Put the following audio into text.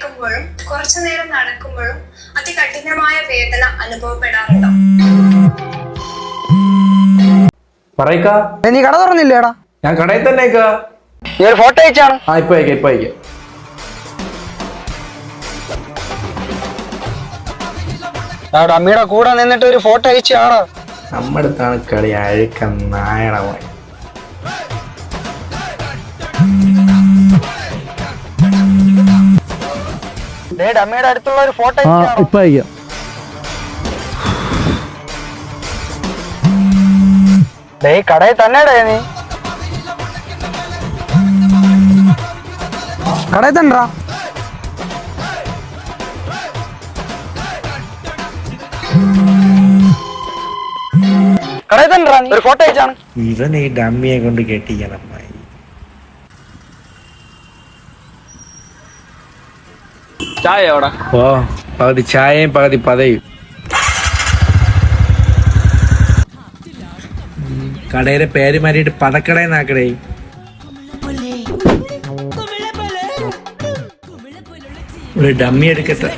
കേൾക്കുമ്പോഴും കുറച്ചു നേരം നടക്കുമ്പോഴും അതികഠിനമായ വേദന അനുഭവപ്പെടാറുണ്ടോ? നീ കട തുറന്നില്ലേടാ? ഞാൻ കടയിൽ തന്നെ നീ ഒരു ഫോട്ടോ അയച്ചാണ്. ഇപ്പൊ അയക്കാം. അമ്മയുടെ കൂടെ നിന്നിട്ട് ഒരു ഫോട്ടോ അയച്ചാണ്. നമ്മുടെ അടുത്താണ് കളി. അഴുക്ക നായണമായി. അമ്മയുടെ അടുത്തുള്ള ഒരു ഫോട്ടോ ഇപ്പൊ അയക്കാം. കടയിൽ തന്നെടാ നീ? കടയിൽ തന്നെടാ. കടയിൽ തന്നെടാ. ഒരു ഫോട്ടോ അയച്ചാണ്. ഇവൻ ഈ ഡമ്മിയെ കൊണ്ട് കെട്ടിക്കണം. ചായ അവിടെ പകുതി ചായയും പകുതി പതയും. കടയുടെ പേര് മാറിയിട്ട് പതക്കടേന്നാക്കടേ. ഒരു ഡമ്മി എടുക്കട്ടെ.